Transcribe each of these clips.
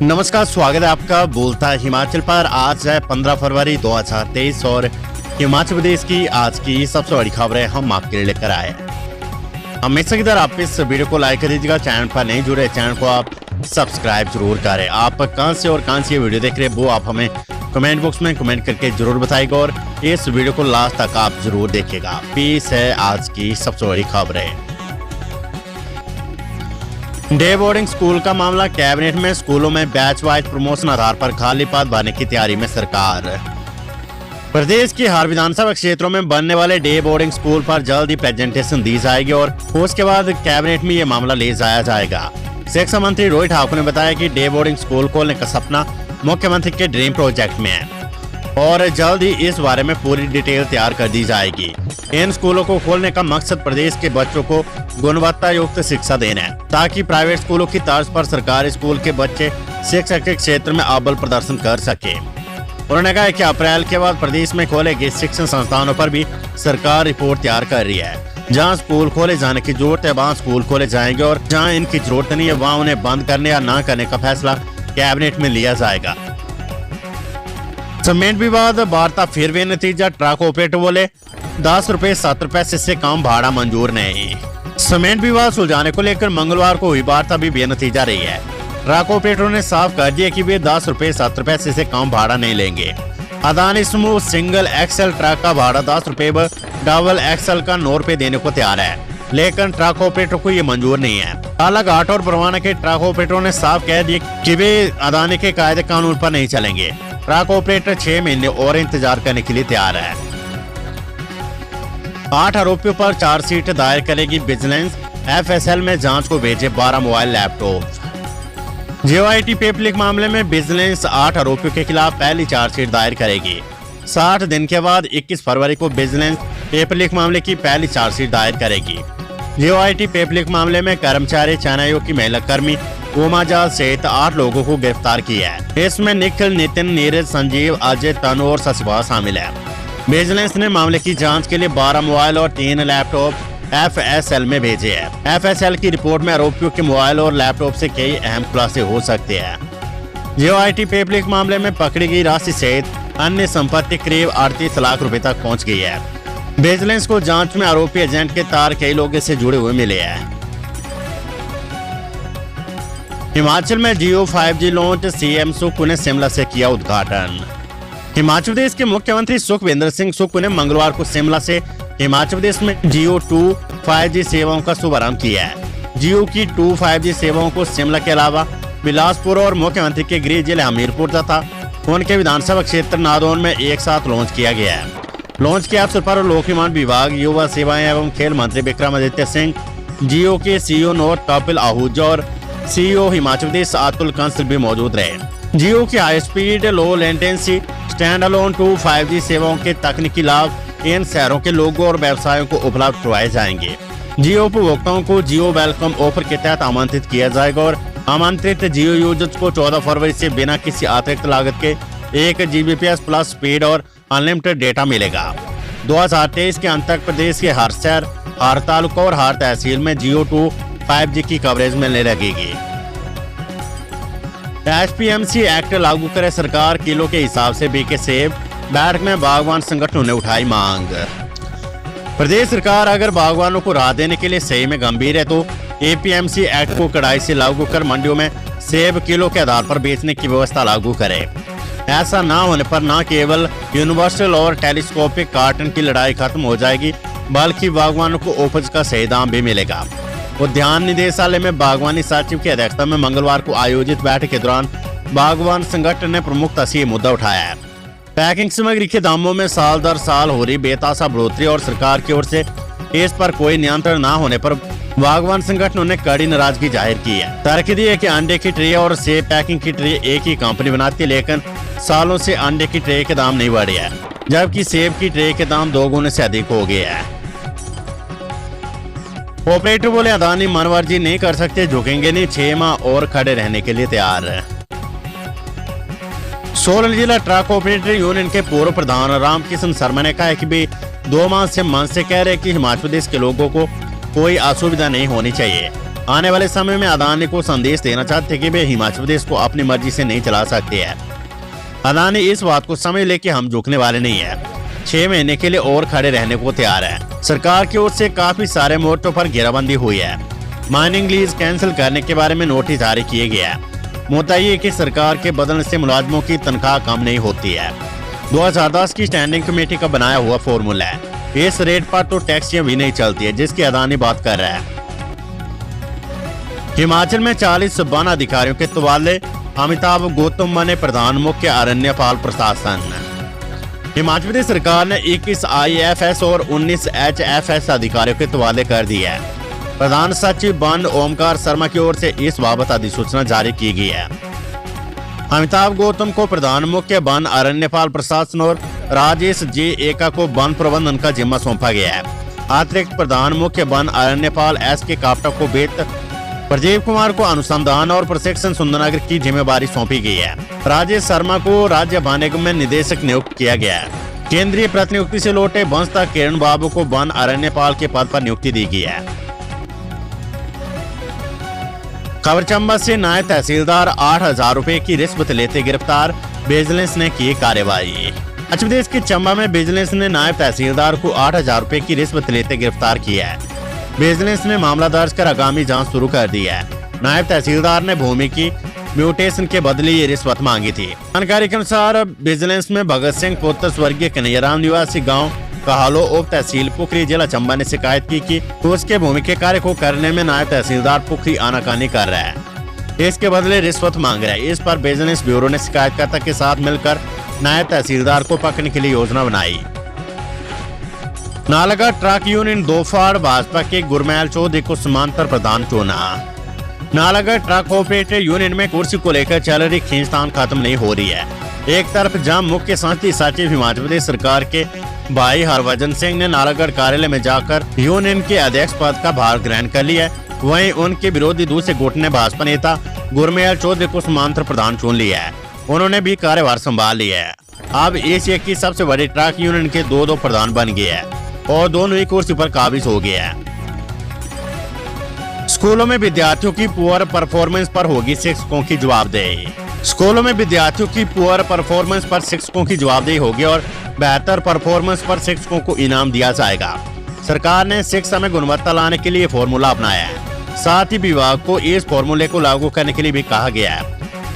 नमस्कार, स्वागत है आपका बोलता है हिमाचल पर। आज है 15 फरवरी 2023 और हिमाचल प्रदेश की आज की सबसे बड़ी खबरें हम आपके लिए लेकर आए हैं। हमेशा की तरह आप इस वीडियो को लाइक कर दीजिएगा। चैनल पर नहीं जुड़े, चैनल को आप सब्सक्राइब जरूर करें। आप कहां से और कहां से ये वीडियो देख रहे हैं वो आप हमें कमेंट बॉक्स में कमेंट करके जरूर बताइएगा और इस वीडियो को लास्ट तक आप जरूर देखिएगा। पेश है आज की सबसे बड़ी खबरें। डे बोर्डिंग स्कूल का मामला कैबिनेट में। स्कूलों में बैच वाइज प्रमोशन आधार पर खाली पद भरने की तैयारी में सरकार। प्रदेश की हर विधानसभा क्षेत्रों में बनने वाले डे बोर्डिंग स्कूल पर जल्द ही प्रेजेंटेशन दी जाएगी और उसके बाद कैबिनेट में ये मामला ले जाया जाएगा। शिक्षा मंत्री रोहित ठाकुर ने बताया कि डे बोर्डिंग स्कूल खोलने का सपना मुख्यमंत्री के ड्रीम प्रोजेक्ट में है और जल्द ही इस बारे में पूरी डिटेल तैयार कर दी जाएगी। इन स्कूलों को खोलने का मकसद प्रदेश के बच्चों को गुणवत्ता युक्त शिक्षा देना है ताकि प्राइवेट स्कूलों की तर्ज पर सरकारी स्कूल के बच्चे शिक्षा के क्षेत्र में अव्वल प्रदर्शन कर सके। उन्होंने कहा कि अप्रैल के बाद प्रदेश में खोले गए शिक्षण संस्थानों पर भी सरकार रिपोर्ट तैयार कर रही है। जहां स्कूल खोले जाने की जरूरत है वहां स्कूल खोले जाएंगे और जहां इनकी जरूरत नहीं है वहां उन्हें बंद करने या न करने का फैसला कैबिनेट में लिया जाएगा। सीमेंट विवाद वार्ता फिर भी नतीजा। ट्रक ऑपरेटर बोले 10 रुपए 7 रुपए से कम भाड़ा मंजूर नहीं। सीमेंट विवाद सुलझाने को लेकर मंगलवार को हुई वार्ता भी बेनतीजा रही है। ट्रक ऑपरेटरों ने साफ कर दिया कि वे 10 रुपए 7 रुपए से कम भाड़ा नहीं लेंगे। अदानी समूह सिंगल एक्सल ट्रक का भाड़ा 10 रुपए व डबल एक्सल का 9 रुपए देने को तैयार है, लेकिन ट्रक ऑपरेटर को ये मंजूर नहीं है। बालाघाट और बरवाना के ट्रक ऑपरेटरों ने साफ कह दिया कि वे अदानी के कायदे कानून पर नहीं चलेंगे। ट्रक ऑपरेटर 6 महीने और इंतजार करने के लिए तैयार है। 8 आरोपियों पर चार्जशीट दायर करेगी विजिलेंस। एफएसएल में जांच को भेजे 12 मोबाइल लैपटॉप। जेओआईटी पेपर लीक मामले में विजिलेंस 8 आरोपियों के खिलाफ पहली चार्जशीट दायर करेगी। 60 दिन के बाद 21 फरवरी को विजिलेंस पेपर लीक मामले की पहली चार्जशीट दायर करेगी। जेओआईटी पेपर लीक मामले में कर्मचारी चेन्नई की महिला कर्मी उमा जाल सहित 8 लोगों को गिरफ्तार किया है। इसमें निखिल, नितिन, नीरज, संजीव, अजय, तनु और शशिभा शामिल है। विजिलेंस ने मामले की जांच के लिए 12 मोबाइल और 3 लैपटॉप एफएसएल में भेजे हैं। एफएसएल की रिपोर्ट में आरोपियों के मोबाइल और लैपटॉप से कई अहम खुलासे हो सकते हैं। जेओआईटी पेपर लीक मामले में पकड़ी गई राशि सहित अन्य संपत्ति करीब 38 लाख रुपए तक पहुंच गई है। विजिलेंस को जांच में आरोपी एजेंट के तार कई लोगों से जुड़े हुए मिले हैं। हिमाचल में जियो 5G लॉन्च। सीएम सुक्खू ने शिमला से किया उद्घाटन। हिमाचल प्रदेश के मुख्यमंत्री सुखविंदर सिंह सुक्खू ने मंगलवार को शिमला से हिमाचल प्रदेश में जियो 2 5G सेवाओं का शुभारंभ किया है। जियो की 2 5G सेवाओं को शिमला के अलावा बिलासपुर और मुख्यमंत्री के गृह जिले हमीरपुर तथा उनके विधानसभा क्षेत्र नादौन में एक साथ लॉन्च किया गया है। लॉन्च के अवसर पर लोक निर्माण विभाग, युवा सेवाएं एवं खेल मंत्री विक्रमादित्य सिंह, जियो के सीईओ नोट कपिल आहूजा और सीईओ हिमाचल प्रदेश अतुल कंसल भी मौजूद रहे। जियो की high speed low latency stand alone 2 5G सेवाओं के तकनीकी लाभ इन शहरों के लोगों और व्यवसायों को उपलब्ध करवाए जाएंगे। जियो उपभोक्ताओं को जियो वेलकम ऑफर के तहत आमंत्रित किया जाएगा और आमंत्रित जियो यूजर्स को 14 फरवरी से बिना किसी अतिरिक्त लागत के 1 Gbps प्लस स्पीड और अनलिमिटेड डेटा मिलेगा। 2023 के अंत तक प्रदेश के हर शहर, हर तालुका और हर तहसील में जियो 2 5G की कवरेज मिलने लगेगी। एचपीएमसी एक्ट लागू करे सरकार, किलो के हिसाब से बिके सेब। बैठक में बागवान संगठनों ने उठाई मांग। प्रदेश सरकार अगर बागवानों को राहत देने के लिए सही में गंभीर है तो एपीएमसी एक्ट को कड़ाई से लागू कर मंडियों में सेब किलो के आधार पर बेचने की व्यवस्था लागू करे। ऐसा न होने पर न केवल यूनिवर्सल और टेलीस्कोपिक कार्टन की लड़ाई खत्म हो जाएगी बल्कि बागवानों को उपज का सही दाम भी मिलेगा। उद्यान निदेशालय में बागवानी सचिव की अध्यक्षता में मंगलवार को आयोजित बैठक के दौरान बागवान संगठन ने प्रमुखता से ये मुद्दा उठाया है। पैकिंग सामग्री के दामों में साल दर साल हो रही बेतासा बढ़ोतरी और सरकार की ओर से इस पर कोई नियंत्रण न होने पर बागवान संगठनों ने कड़ी नाराजगी जाहिर की है। तर्क दिए कि अंडे की ट्रे और सेब पैकिंग की ट्रे एक ही कंपनी बनाती है, लेकिन सालों से अंडे की ट्रे के दाम नहीं बढ़े हैं, जबकि सेब की ट्रे के दाम 2 गुने से अधिक हो गए हैं। ऑपरेटर बोले अदानी मनमर्जी नहीं कर सकते, झुकेंगे नहीं, 6 माह और खड़े रहने के लिए तैयार है। सोलन जिला ट्रक ऑपरेटर यूनियन के पूर्व प्रधान रामकिशन शर्मा ने कहा है कि वे 2 माह से मन से कह रहे कि हिमाचल प्रदेश के लोगों को कोई असुविधा नहीं होनी चाहिए। आने वाले समय में अदानी को संदेश देना चाहते कि वे हिमाचल प्रदेश को अपनी मर्जी से नहीं चला सकते हैं। अदानी इस बात को समझ ले कि हम झुकने वाले नहीं है, 6 महीने के लिए और खड़े रहने को तैयार है। सरकार की ओर से काफी सारे मोर्चों पर घेराबंदी हुई है। माइनिंग लीज कैंसिल करने के बारे में नोटिस जारी किए गए हैं। मुद्दा ये कि सरकार के बदलने से मुलाजमों की तनख्वाह कम नहीं होती है। 2010 की स्टैंडिंग कमेटी का बनाया हुआ फॉर्मूला है। इस रेट पर तो टैक्सियां भी नहीं चलती है जिसकी अदानी बात कर रहा है। हिमाचल में 40 वन अधिकारियों के तबादले, अमिताभ गौतम बने प्रधान मुख्य अरण्यपाल प्रशासन। हिमाचल प्रदेश सरकार ने 21 IFS और 19 HFS अधिकारियों के तबादले कर दिए है। प्रधान सचिव वन ओमकार शर्मा की ओर से इस बाबत अधिसूचना जारी की गई है। अमिताभ गौतम को प्रधान मुख्य वन अरण्यपाल प्रशासन और राजेश जे एका को वन प्रबंधन का जिम्मा सौंपा गया है। अतिरिक्त प्रधान मुख्य वन अरण्यपाल SK कापटा को वेत, प्रदीप कुमार को अनुसंधान और प्रशिक्षण सुंदरनगर की जिम्मेदारी सौंपी गई है। राजेश शर्मा को राज्य वन निगम में निदेशक नियुक्त किया गया है। केंद्रीय प्रतिनियुक्ति से लौटे वंशता किरण बाबू को वन अरण्यपाल के पद पर नियुक्ति दी गई है। खबर चंबा से नायब तहसीलदार 8,000 रुपए की रिश्वत लेते गिरफ्तार, विजिलेंस ने की कार्रवाई। मध्य प्रदेश के चंबा में विजिलेंस ने नायब तहसीलदार को 8,000 रुपए की रिश्वत लेते गिरफ्तार किया है। विजिलेंस ने मामला दर्ज कर आगामी जांच शुरू कर दी है। नायब तहसीलदार ने भूमि की म्यूटेशन के बदले ये रिश्वत मांगी थी। जानकारी के अनुसार विजिलेंस में भगत सिंह पुत्र स्वर्गीय कन्हैयाराम निवासी गांव कहालो उप तहसील पुखरी जिला चंबा ने शिकायत की कि उसके भूमि के कार्य को करने में नायब तहसीलदार पुखरी आनाकानी कर रहा है, इसके बदले रिश्वत मांग रहा है। इस पर विजिलेंस ब्यूरो ने शिकायतकर्ता के साथ मिलकर नायब तहसीलदार को पकड़ने के लिए योजना बनाई। नालागढ़ ट्रक यूनियन दोफाड़ भाजपा के गुरमैल चौधरी को समांतर प्रधान चुना। नालागढ़ ट्रक ऑपरेटर यूनियन में कुर्सी को लेकर चल रही खींचतान खत्म नहीं हो रही है। एक तरफ जहां मुख्य शांति सचिव हिमाचल प्रदेश सरकार के भाई हरभजन सिंह ने नालागढ़ कार्यालय में जाकर यूनियन के अध्यक्ष पद का भार ग्रहण कर लिया, वहीं उनके विरोधी दूसरे गुट ने भाजपा नेता गुरमैल चौधरी को समांतर प्रधान चुन लिया है। उन्होंने भी कार्यभार संभाल लिया है। अब एशिया की सबसे बड़ी ट्रक यूनियन के दो प्रधान बन गए हैं और दोनों ही कुर्सी पर काबिज हो गए हैं। स्कूलों में विद्यार्थियों की पुअर परफॉर्मेंस पर होगी शिक्षकों की जवाबदेही। स्कूलों में विद्यार्थियों की पुअर परफॉर्मेंस पर शिक्षकों की जवाबदेही होगी और बेहतर परफॉर्मेंस पर शिक्षकों को इनाम दिया जाएगा। सरकार ने शिक्षा में गुणवत्ता लाने के लिए फॉर्मूला अपनाया है। साथ ही विभाग को इस फॉर्मूले को लागू करने के लिए भी कहा गया है।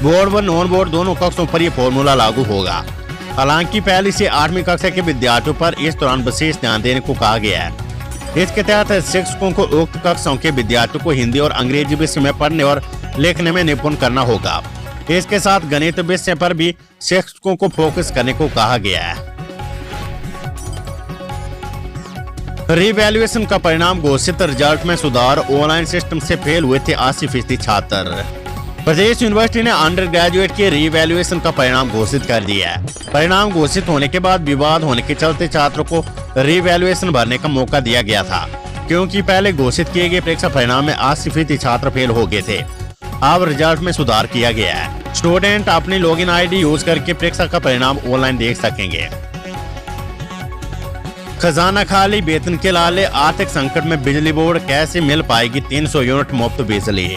बोर्ड व नॉन बोर्ड दोनों कक्षों पर यह फॉर्मूला लागू होगा। हालांकि पहली से 8वीं कक्षा के विद्यार्थियों पर इस दौरान विशेष ध्यान देने को कहा गया है। इसके तहत शिक्षकों को उक्त कक्षों के विद्यार्थियों को हिंदी और अंग्रेजी विषय में पढ़ने और लिखने में निपुण करना होगा। इसके साथ गणित विषय पर भी शिक्षकों को फोकस करने को कहा गया है। रीवैल्यूएशन का परिणाम घोषित, रिजल्ट में सुधार, ऑनलाइन सिस्टम से फेल हुए थे 80% छात्र। प्रदेश यूनिवर्सिटी ने अंडर ग्रेजुएट के रीवैल्यूएशन का परिणाम घोषित कर दिया है। परिणाम घोषित होने के बाद विवाद होने के चलते छात्रों को रीवैल्यूएशन भरने का मौका दिया गया था, क्योंकि पहले घोषित किए गए परीक्षा परिणाम में 80% छात्र फेल हो गए थे। अब रिजल्ट में सुधार किया गया है। स्टूडेंट अपनी लॉगिन ID यूज करके परीक्षा का परिणाम ऑनलाइन देख सकेंगे। खजाना खाली, वेतन के लाले, आर्थिक संकट में बिजली बोर्ड, कैसे मिल पाएगी 300 यूनिट मुफ्त बिजली।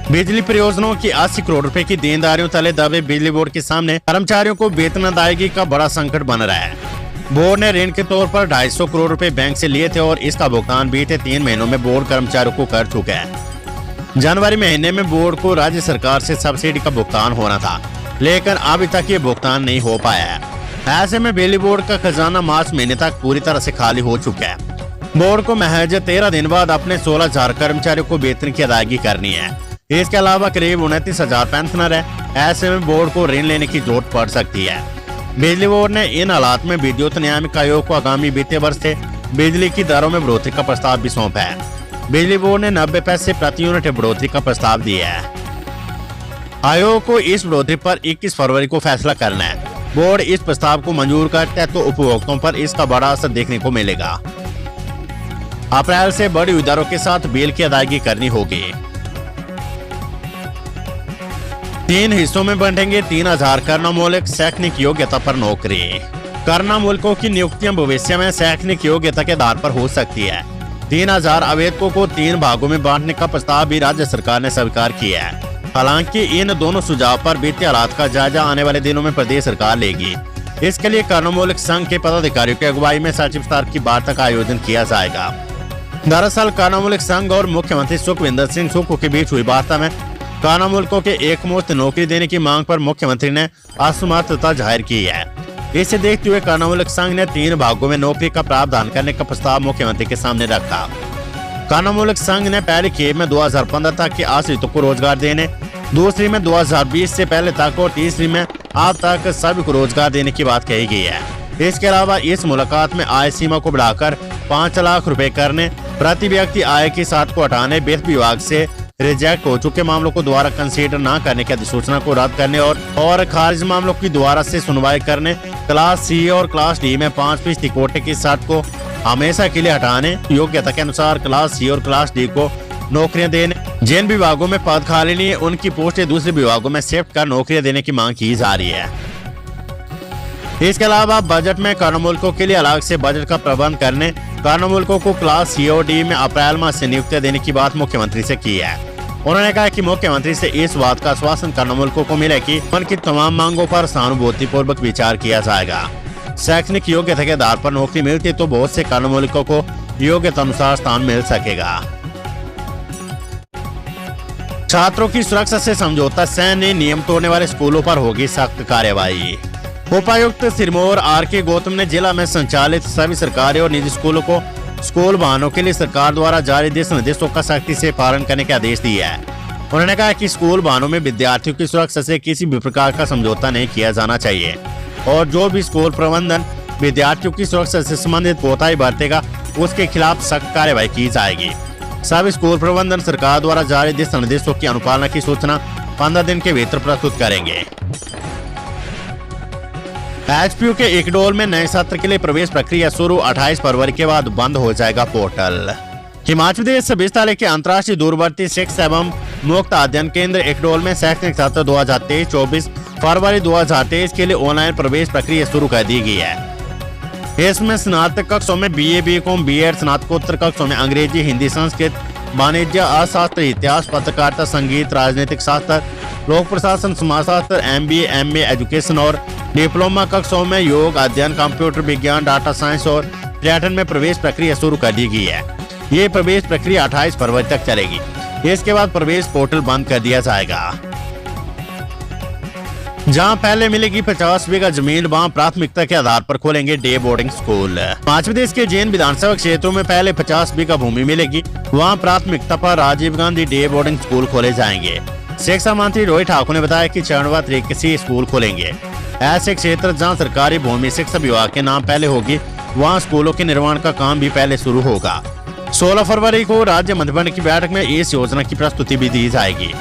बिजली परियोजनाओं की 80 करोड़ रुपए की देनदारियों तले दबे बिजली बोर्ड के सामने कर्मचारियों को वेतन अदायगी का बड़ा संकट बन रहा है। बोर्ड ने ऋण के तौर पर 250 करोड़ रुपए बैंक से लिए थे और इसका भुगतान बीते 3 महीनों में बोर्ड कर्मचारियों को कर चुका है। जनवरी महीने में बोर्ड को राज्य सरकार से सब्सिडी का भुगतान होना था, लेकिन अभी तक ये भुगतान नहीं हो पाया है। ऐसे में बिजली बोर्ड का खजाना मार्च महीने तक पूरी तरह से खाली हो चुका है। बोर्ड को महज 13 दिन बाद अपने 16,000 कर्मचारियों को वेतन की अदायगी करनी है। इसके अलावा करीब 29,000 पेंशनर है। ऐसे में बोर्ड को ऋण लेने की जरूरत पड़ सकती है। बिजली बोर्ड ने इन हालात में विद्युत नियामक आयोग को आगामी वित्तीय वर्ष से बिजली की दरों में बढ़ोतरी का प्रस्ताव भी सौंपा है। बिजली बोर्ड ने 90 पैसे प्रति यूनिट बढ़ोतरी का प्रस्ताव दिया है। आयोग को इस बढ़ोतरी पर 21 फरवरी को फैसला करना है। बोर्ड इस प्रस्ताव को मंजूर करता है तो उपभोक्ताओं पर इसका बड़ा असर देखने को मिलेगा। अप्रैल से बड़ी हुई दरों के साथ बिल की अदायगी करनी होगी। 3 हिस्सों में बांटेंगे 3000 करना मूलक शैक्षणिक योग्यता पर नौकरी। करना मूलकों की नियुक्तियां भविष्य में शैक्षणिक योग्यता के आधार पर हो सकती है। 3000 आवेदकों को 3 भागों में बांटने का प्रस्ताव भी राज्य सरकार ने स्वीकार किया है। हालांकि इन दोनों सुझाव पर वित्तीय हालात का जायजा आने वाले दिनों में प्रदेश सरकार लेगी। इसके लिए कर्णमूलक संघ के पदाधिकारियों की अगुवाई में सचिव स्तर की वार्ता का आयोजन किया जाएगा। दरअसल कर्णमूलक संघ और मुख्यमंत्री सुखविंदर सिंह सुक्खू के बीच हुई वार्ता में कर्णमूलकों के एकमुश्त नौकरी देने की मांग पर मुख्यमंत्री ने असमर्थता जाहिर की है। इसे देखते हुए कर्णमूलक संघ ने 3 भागों में नौकरी का प्रावधान करने का प्रस्ताव मुख्यमंत्री के सामने रखा। कर्णमूलक संघ ने पहली खेप में 2015 तक के आश्रितों को रोजगार देने, दूसरी में 2020 से पहले तक और तीसरी में अब तक सभी को रोजगार देने की बात कही गई है। इसके अलावा इस मुलाकात में आय सीमा को बढ़ाकर 5 लाख रुपए करने, प्रति व्यक्ति आय की सात को हटाने, वित्त विभाग से रिजेक्ट हो चुके मामलों को दोबारा कंसीडर न करने की अधिसूचना को रद्द करने और खारिज मामलों की दोबारा से सुनवाई करने, क्लास सी और क्लास डी में 5% कोटे की शर्त को हमेशा के लिए हटाने, योग्यता के अनुसार क्लास सी और क्लास डी को नौकरियां देने, जिन विभागों में पद खाली नहीं है उनकी पोस्टें दूसरे विभागों में शिफ्ट कर नौकरियां देने की मांग की जा रही है। इसके अलावा बजट में कर्णमूलकों के लिए अलग से बजट का प्रबंध करने, कर्णमूलकों को क्लास सी और डी में अप्रैल माह से नियुक्तियां देने की बात मुख्यमंत्री से की है। उन्होंने कहा कि मुख्यमंत्री से इस बात का आश्वासन कर्णमूलकों को मिले कि उनकी तमाम मांगों पर सहानुभूतिपूर्वक विचार किया जाएगा। शैक्षणिक योग्यता के आधार पर नौकरी मिलती तो बहुत से कर्णमूलकों को योग्यता अनुसार स्थान मिल सकेगा। छात्रों की सुरक्षा से समझौता, सैन्य नियम तोड़ने वाले स्कूलों पर होगी सख्त कार्रवाई। उपायुक्त सिरमौर आर.के. गौतम ने जिला में संचालित सभी सरकारी और निजी स्कूलों को स्कूल वाहनों के लिए सरकार द्वारा जारी दिशा निर्देशों का सख्ती से पालन करने के आदेश दिए हैं। उन्होंने कहा कि स्कूल वाहनों में विद्यार्थियों की सुरक्षा से किसी भी प्रकार का समझौता नहीं किया जाना चाहिए और जो भी स्कूल प्रबंधन विद्यार्थियों की सुरक्षा से संबंधित कोताही बरतेगा उसके खिलाफ सख्त कार्रवाई की जाएगी। सभी स्कूल प्रबंधन सरकार द्वारा जारी दिशा निर्देशों की अनुपालना की सूचना 15 दिन के भीतर प्रस्तुत करेंगे। एचपीयू के इकडोल में नए सत्र के लिए प्रवेश प्रक्रिया शुरू, 28 फरवरी के बाद बंद हो जाएगा पोर्टल। हिमाचल प्रदेश विश्वविद्यालय के अंतर्राष्ट्रीय दूरवर्ती शिक्षा एवं मुक्त अध्ययन केंद्र इकडोल में शैक्षणिक सत्र 2023-24 फरवरी 2023 के लिए ऑनलाइन प्रवेश प्रक्रिया शुरू कर दी गई है। इसमें स्नातक कक्षों में बीए, बीकॉम, बीएड, स्नातकोत्तर कक्षों में अंग्रेजी, हिंदी, संस्कृत, वाणिज्य, अर्थशास्त्र, इतिहास, पत्रकारिता, संगीत, राजनीतिक शास्त्र, लोक प्रशासन, समाजशास्त्र, एमबीए, एमए एजुकेशन और डिप्लोमा कक्षों में योग अध्ययन, कंप्यूटर विज्ञान, डाटा साइंस और पर्यटन में प्रवेश प्रक्रिया शुरू कर दी गई है। ये प्रवेश प्रक्रिया 28 फरवरी तक चलेगी। इसके बाद प्रवेश पोर्टल बंद कर दिया जाएगा। जहां पहले मिलेगी 50 बीघा जमीन, वहां प्राथमिकता के आधार पर खोलेंगे day boarding school. Madhya Pradesh के जैन विधानसभा क्षेत्रों में पहले 50 बीघा भूमि मिलेगी, वहां प्राथमिकता पर Rajiv Gandhi day boarding school खोले जाएंगे। शिक्षा मंत्री रोहित ठाकुर ने बताया कि चरणवार तरीके से स्कूल खोलेंगे। ऐसे क्षेत्र जहां सरकारी भूमि शिक्षा विभाग के नाम पहले होगी, वहां स्कूलों के निर्माण का काम भी पहले शुरू होगा। 16 फरवरी को राज्य मंत्रिमंडल की बैठक में इस योजना की प्रस्तुति भी दी जाएगी।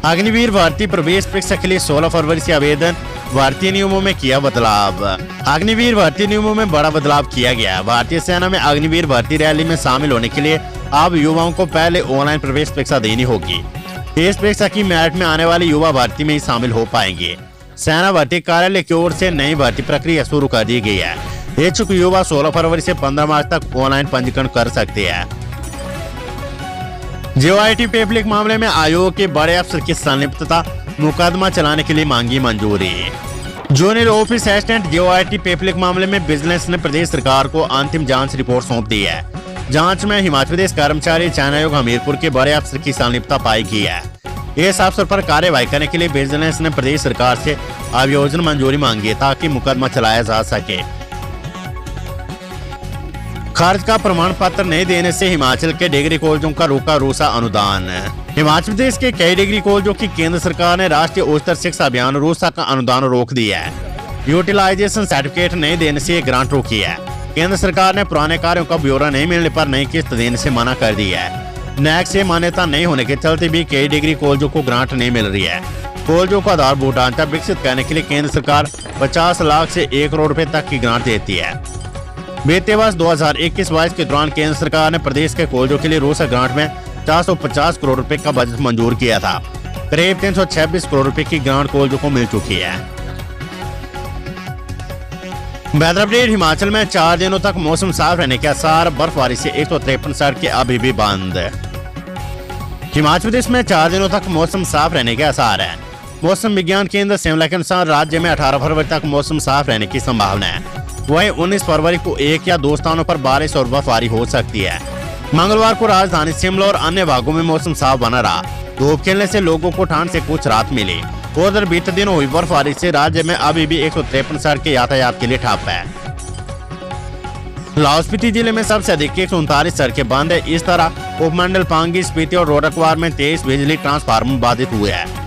अग्निवीर भर्ती प्रवेश परीक्षा के लिए 16 फरवरी से आवेदन, भारतीय नियमों में किया बदलाव। अग्निवीर भर्ती नियमों में बड़ा बदलाव किया गया। भारतीय सेना में अग्निवीर भर्ती रैली में शामिल होने के लिए अब युवाओं को पहले ऑनलाइन प्रवेश परीक्षा देनी होगी। इस परीक्षा की मेरिट में आने वाले युवा भर्ती में ही शामिल हो पाएंगे। सेना भर्ती कार्यालय की ओर से नई भर्ती प्रक्रिया शुरू कर दी गई है। इच्छुक युवा 16 फरवरी से 15 मार्च तक ऑनलाइन पंजीकरण कर सकते हैं। जेओआईटी पेपर लीक मामले में आयोग के बड़े अफसर की संलिप्तता, मुकदमा चलाने के लिए मांगी मंजूरी। Junior office assistant JOIT paper leak मामले में विजिलेंस ने प्रदेश सरकार को अंतिम जांच रिपोर्ट सौंप दी है। जांच में हिमाचल प्रदेश कर्मचारी चयन आयोग हमीरपुर के बड़े अफसर की संलिप्तता पाई गई है। इस अफसर पर कार्यवाही करने के लिए विजिलेंस ने प्रदेश सरकार से अभियोजन मंजूरी मांगी है ताकि मुकदमा चलाया जा सके। खर्च का प्रमाण पत्र नहीं देने से हिमाचल के डिग्री कॉलेजों का रोका रूसा अनुदान। हिमाचल प्रदेश के कई डिग्री कॉलेजों की केंद्र सरकार ने राष्ट्रीय उच्चतर शिक्षा अभियान रूसा का अनुदान रोक दिया है। यूटिलाइजेशन सर्टिफिकेट नहीं देने से ये ग्रांट रोकी है। केंद्र सरकार ने पुराने कार्यों का ब्यौरा नहीं मिलने पर नई किस्त देने से मना कर दिया है। नैक से मान्यता नहीं होने के चलते भी कई डिग्री कॉलेजों को ग्रांट नहीं मिल रही है। कॉलेजों का आधारभूत ढांचा विकसित करने के लिए केंद्र सरकार 50 लाख से 1 करोड़ रुपए तक की ग्रांट देती है। वित्तीय वर्ष 2021-22 के दौरान केंद्र सरकार ने प्रदेश के कॉलेजों के लिए रूसा ग्रांट में 450 करोड़ रुपए का बजट मंजूर किया था। करीब 326 करोड़ रुपए की ग्रांट कॉलेजों को मिल चुकी है। Weather update. हिमाचल में 4 दिनों तक मौसम साफ रहने के आसार, बर्फबारी से 153 सड़कें अभी भी बंद। हिमाचल प्रदेश में 4 दिनों तक मौसम साफ रहने के आसार है। मौसम विज्ञान केंद्र शिमला के अनुसार राज्य में 18 फरवरी तक मौसम साफ रहने की संभावना है। वहीं 19 फरवरी को 1 या 2 स्थानों पर बारिश और बर्फबारी हो सकती है। मंगलवार को राजधानी शिमला और अन्य भागों में मौसम साफ बना रहा। धूप खिलने से लोगों को ठंड से कुछ राहत मिली। उधर बीते दिनों हुई बर्फबारी से राज्य में अभी भी 153 सड़कें यातायात के लिए ठप है। लाहौल स्पीति जिले में सबसे अधिक 139 सड़कें बंद है। इस तरह उपमंडल पांगी, स्पीति और रोहतक में 23 बिजली ट्रांसफार्मर बाधित हुए हैं।